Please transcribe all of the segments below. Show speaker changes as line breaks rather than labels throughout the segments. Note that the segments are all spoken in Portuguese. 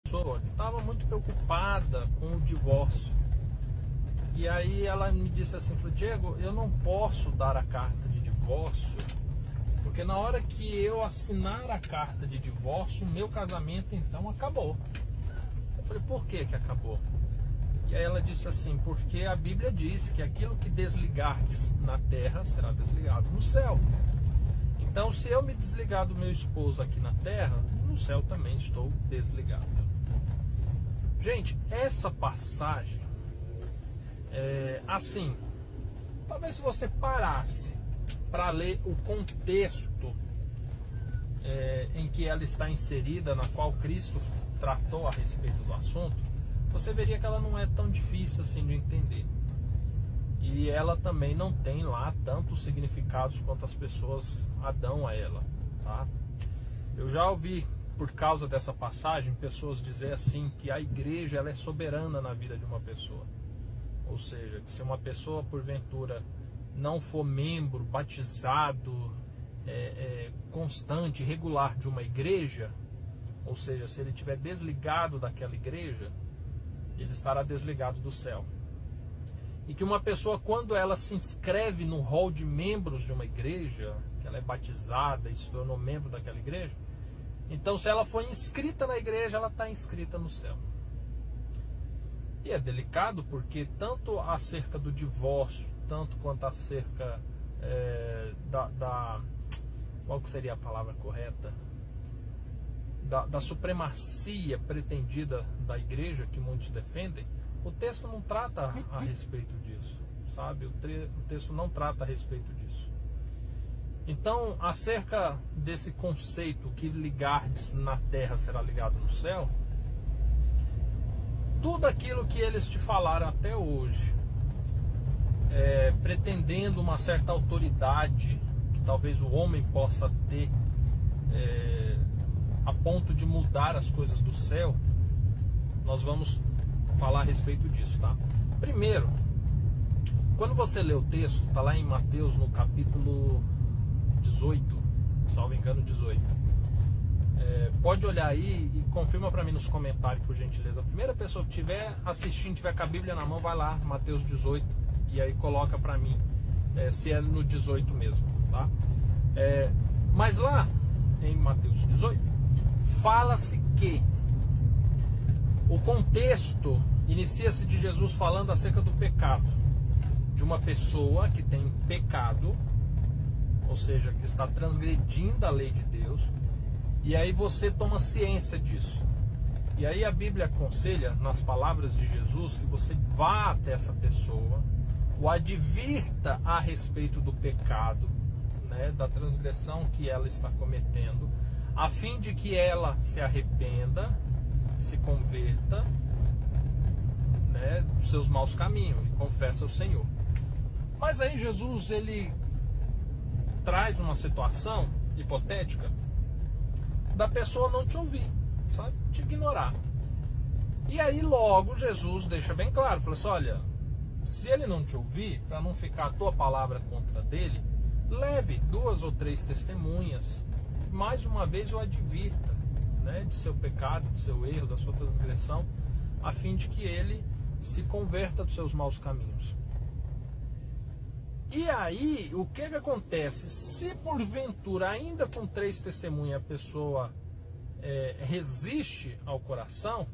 pessoa que estava muito preocupada com o divórcio. E aí ela me disse assim, falou, Diego, eu não posso dar a carta de divórcio, porque na hora que eu assinar a carta de divórcio, o meu casamento então acabou. Eu falei, por que acabou? E aí ela disse assim, porque a Bíblia diz que aquilo que desligares na terra será desligado no céu. Então, se eu me desligar do meu esposo aqui na terra, no céu também estou desligado. Gente, essa passagem, assim, talvez se você parasse para ler o contexto em que ela está inserida, na qual Cristo tratou a respeito do assunto, você veria que ela não é tão difícil assim de entender. E ela também não tem lá tantos significados quanto as pessoas dão a ela, tá? Eu já ouvi, por causa dessa passagem, pessoas dizer assim, que a igreja ela é soberana na vida de uma pessoa. Ou seja, que se uma pessoa, porventura, não for membro, batizado, constante, regular de uma igreja, ou seja, se ele estiver desligado daquela igreja, ele estará desligado do céu. E que uma pessoa, quando ela se inscreve no rol de membros de uma igreja, que ela é batizada e se tornou membro daquela igreja, então se ela for inscrita na igreja, ela está inscrita no céu. E é delicado porque tanto acerca do divórcio, tanto quanto acerca qual que seria a palavra correta? Da supremacia pretendida da igreja, que muitos defendem, o texto não trata a respeito disso, sabe? O texto não trata a respeito disso. Então, acerca desse conceito que ligardes na terra será ligado no céu, tudo aquilo que eles te falaram até hoje, pretendendo uma certa autoridade que talvez o homem possa ter, a ponto de mudar as coisas do céu, nós vamos falar a respeito disso, tá? Primeiro, quando você lê o texto, tá lá em Mateus no capítulo 18, salvo engano 18, pode olhar aí e confirma para mim nos comentários, por gentileza. A primeira pessoa que estiver assistindo, tiver com a Bíblia na mão, vai lá, Mateus 18, e aí coloca para mim se é no 18 mesmo, tá? Mas lá em Mateus 18 fala-se que o contexto inicia-se de Jesus falando acerca do pecado, de uma pessoa que tem pecado, ou seja, que está transgredindo a lei de Deus, e aí você toma ciência disso. E aí a Bíblia aconselha, nas palavras de Jesus, que você vá até essa pessoa, o advirta a respeito do pecado, né, da transgressão que ela está cometendo, a fim de que ela se arrependa, se converta, né, dos seus maus caminhos e confesse ao Senhor. Mas aí Jesus ele traz uma situação hipotética da pessoa não te ouvir, sabe? Te ignorar. E aí logo Jesus deixa bem claro, fala assim, olha, se ele não te ouvir, para não ficar a tua palavra contra dele, leve 2 ou 3 testemunhas, mais uma vez o advirta, né, de seu pecado, do seu erro, da sua transgressão, a fim de que ele se converta dos seus maus caminhos. E aí, o que acontece? Se porventura, ainda com 3 testemunhas, a pessoa resiste ao coração,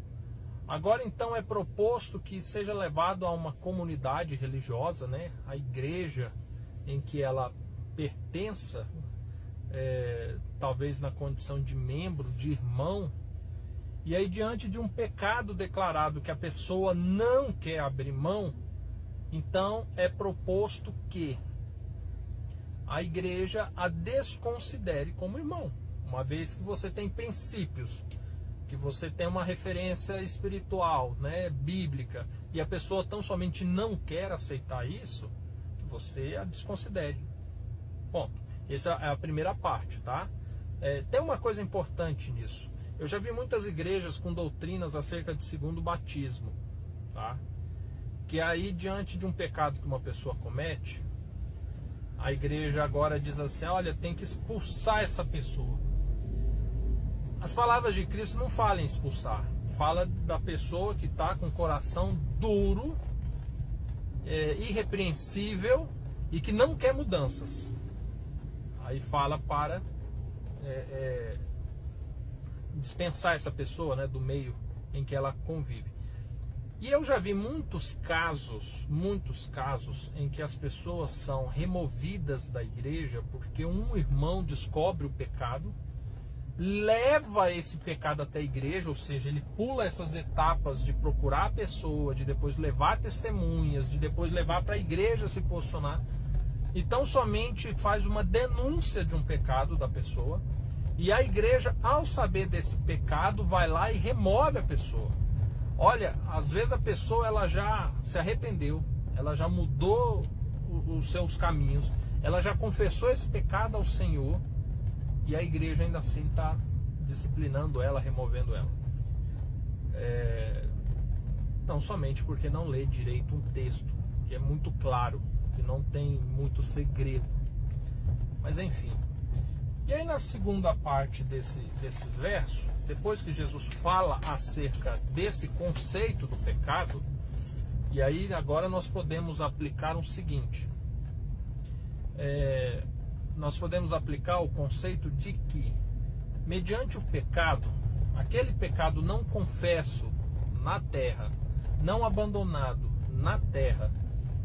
agora então é proposto que seja levado a uma comunidade religiosa, né, a igreja em que ela pertença, talvez na condição de membro, de irmão, e aí diante de um pecado declarado que a pessoa não quer abrir mão, então é proposto que a igreja a desconsidere como irmão, uma vez que você tem princípios, que você tem uma referência espiritual, né, bíblica, e a pessoa tão somente não quer aceitar isso, que você a desconsidere. Ponto. Essa é a primeira parte, tá? Tem uma coisa importante nisso. Eu já vi muitas igrejas com doutrinas acerca de segundo batismo, tá? Que aí, diante de um pecado que uma pessoa comete, a igreja agora diz assim, olha, tem que expulsar essa pessoa. As palavras de Cristo não falam em expulsar, fala da pessoa que está com o coração duro, irrepreensível e que não quer mudanças. Aí fala para dispensar essa pessoa, né, do meio em que ela convive. E eu já vi muitos casos em que as pessoas são removidas da igreja porque um irmão descobre o pecado, leva esse pecado até a igreja, ou seja, ele pula essas etapas de procurar a pessoa, de depois levar testemunhas, de depois levar para a igreja se posicionar. Então somente faz uma denúncia de um pecado da pessoa, e a igreja, ao saber desse pecado, vai lá e remove a pessoa. Olha, às vezes a pessoa ela já se arrependeu, ela já mudou os seus caminhos, ela já confessou esse pecado ao Senhor, e a igreja ainda assim está disciplinando ela, removendo ela. Não somente porque não lê direito um texto, que é muito claro, que não tem muito segredo. Mas enfim. E aí na segunda parte desse verso, depois que Jesus fala acerca desse conceito do pecado, e aí agora nós podemos aplicar o seguinte. Nós podemos aplicar o conceito de que, mediante o pecado, aquele pecado não confesso na terra, não abandonado na terra,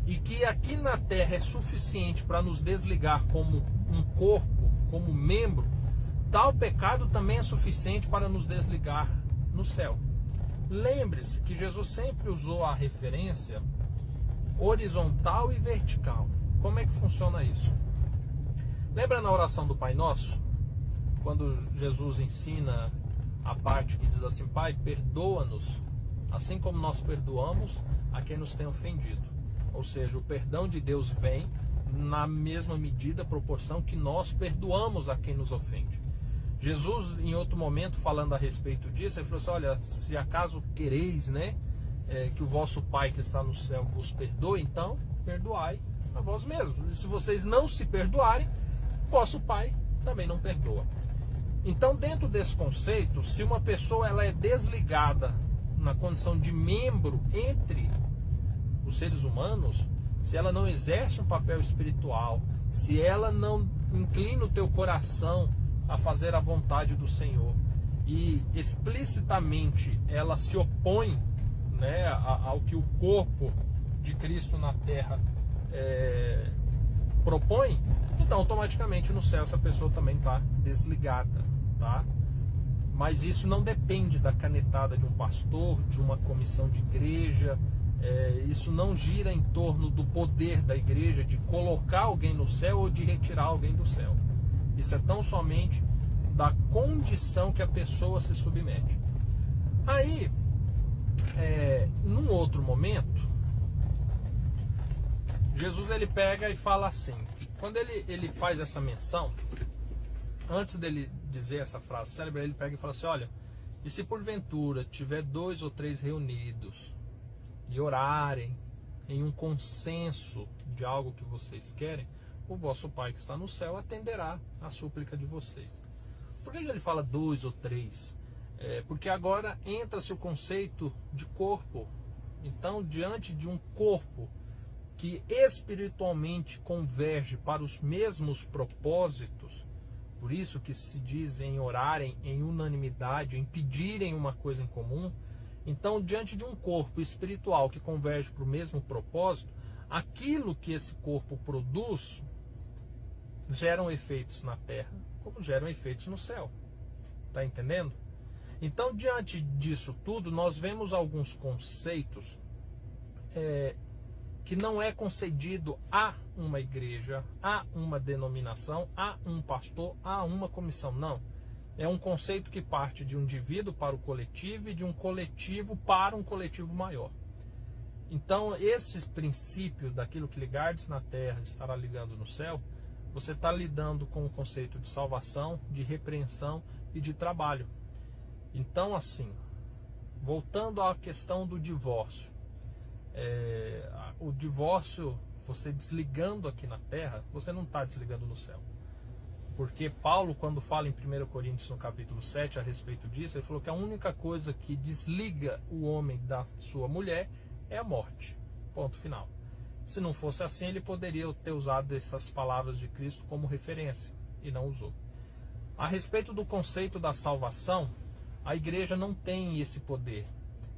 e que aqui na terra é suficiente para nos desligar como um corpo, como membro, tal pecado também é suficiente para nos desligar no céu. Lembre-se que Jesus sempre usou a referência horizontal e vertical. Como é que funciona isso? Lembra na oração do Pai Nosso? Quando Jesus ensina a parte que diz assim: Pai, perdoa-nos, assim como nós perdoamos a quem nos tem ofendido. Ou seja, o perdão de Deus vem na mesma medida, proporção que nós perdoamos a quem nos ofende. Jesus, em outro momento, falando a respeito disso, ele falou assim: olha, se acaso quereis, né, que o vosso Pai que está no céu vos perdoe, então perdoai a vós mesmos. E se vocês não se perdoarem, vosso Pai também não perdoa. Então, dentro desse conceito, se uma pessoa ela é desligada na condição de membro entre os seres humanos, se ela não exerce um papel espiritual, se ela não inclina o teu coração a fazer a vontade do Senhor e explicitamente ela se opõe, né, ao que o corpo de Cristo na terra propõe, então automaticamente no céu essa pessoa também está desligada, tá? Mas isso não depende da canetada de um pastor, de uma comissão de igreja. Isso não gira em torno do poder da igreja de colocar alguém no céu ou de retirar alguém do céu. Isso é tão somente da condição que a pessoa se submete. Aí, num outro momento, Jesus ele pega e fala assim, quando ele faz essa menção, antes dele dizer essa frase célebre, ele pega e fala assim: olha, e se porventura tiver 2 ou 3 reunidos e orarem em um consenso de algo que vocês querem, o vosso Pai que está no céu atenderá a súplica de vocês. Por que ele fala 2 ou 3? Porque agora entra-se o conceito de corpo. Então, diante de um corpo que espiritualmente converge para os mesmos propósitos, por isso que se diz em orarem em unanimidade, em pedirem uma coisa em comum. Então, diante de um corpo espiritual que converge para o mesmo propósito, aquilo que esse corpo produz geram efeitos na terra, como geram efeitos no céu. Está entendendo? Então, diante disso tudo, nós vemos alguns conceitos que não é concedido a uma igreja, a uma denominação, a um pastor, a uma comissão. Não. É um conceito que parte de um indivíduo para o coletivo e de um coletivo para um coletivo maior. Então, esse princípio daquilo que ligardes na terra estará ligando no céu, você está lidando com o conceito de salvação, de repreensão e de trabalho. Então, assim, voltando à questão do divórcio. O divórcio, você desligando aqui na terra, você não está desligando no céu. Porque Paulo, quando fala em 1 Coríntios no capítulo 7 a respeito disso, ele falou que a única coisa que desliga o homem da sua mulher é a morte. Ponto final. Se não fosse assim, ele poderia ter usado essas palavras de Cristo como referência, e não usou. A respeito do conceito da salvação, a igreja não tem esse poder.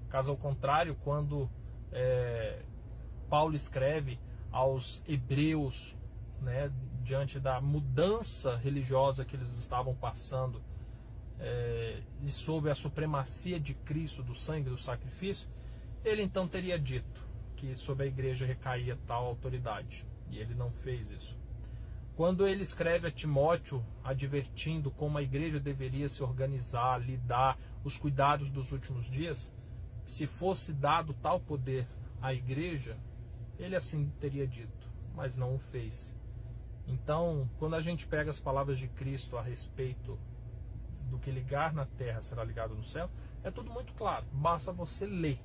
Caso ao contrário, quando Paulo escreve aos hebreus, né, diante da mudança religiosa que eles estavam passando, e sob a supremacia de Cristo, do sangue, do sacrifício, ele então teria dito que sobre a igreja recaía tal autoridade, e ele não fez isso. Quando ele escreve a Timóteo advertindo como a igreja deveria se organizar, lidar, os cuidados dos últimos dias, se fosse dado tal poder à igreja, ele assim teria dito, mas não o fez. Então, quando a gente pega as palavras de Cristo a respeito do que ligar na terra será ligado no céu, é tudo muito claro, basta você ler.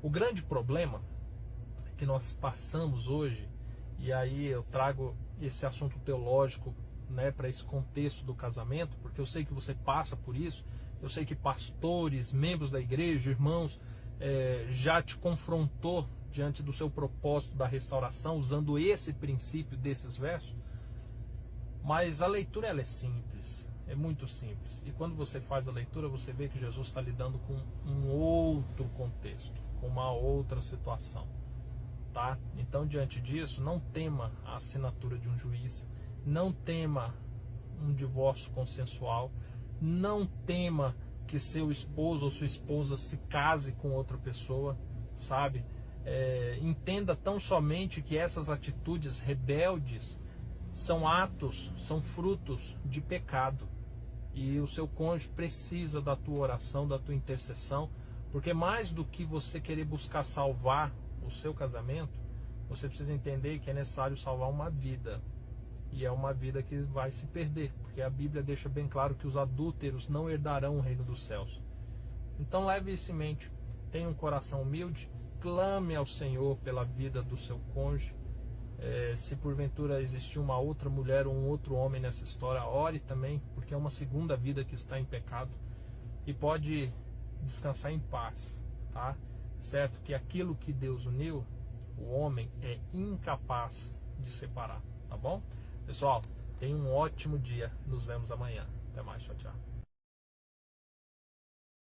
O grande problema que nós passamos hoje, e aí eu trago esse assunto teológico, né, para esse contexto do casamento, porque eu sei que você passa por isso, eu sei que pastores, membros da igreja, irmãos, já te confrontou diante do seu propósito da restauração, usando esse princípio desses versos. Mas a leitura ela é simples, é muito simples. E quando você faz a leitura, você vê que Jesus está lidando com um outro contexto, com uma outra situação. Tá? Então, diante disso, não tema a assinatura de um juiz, não tema um divórcio consensual, não tema que seu esposo ou sua esposa se case com outra pessoa, sabe? Entenda tão somente que essas atitudes rebeldes são atos, são frutos de pecado, e o seu cônjuge precisa da tua oração, da tua intercessão, porque mais do que você querer buscar salvar o seu casamento, você precisa entender que é necessário salvar uma vida, e é uma vida que vai se perder, porque a Bíblia deixa bem claro que os adúlteros não herdarão o reino dos céus. Então leve isso em mente, tenha um coração humilde, clame ao Senhor pela vida do seu cônjuge. Se porventura existir uma outra mulher ou um outro homem nessa história, ore também, porque é uma segunda vida que está em pecado, e pode descansar em paz, tá? Certo? Que aquilo que Deus uniu, o homem é incapaz de separar, tá bom? Pessoal, tenha um ótimo dia, nos vemos amanhã. Até mais, tchau, tchau.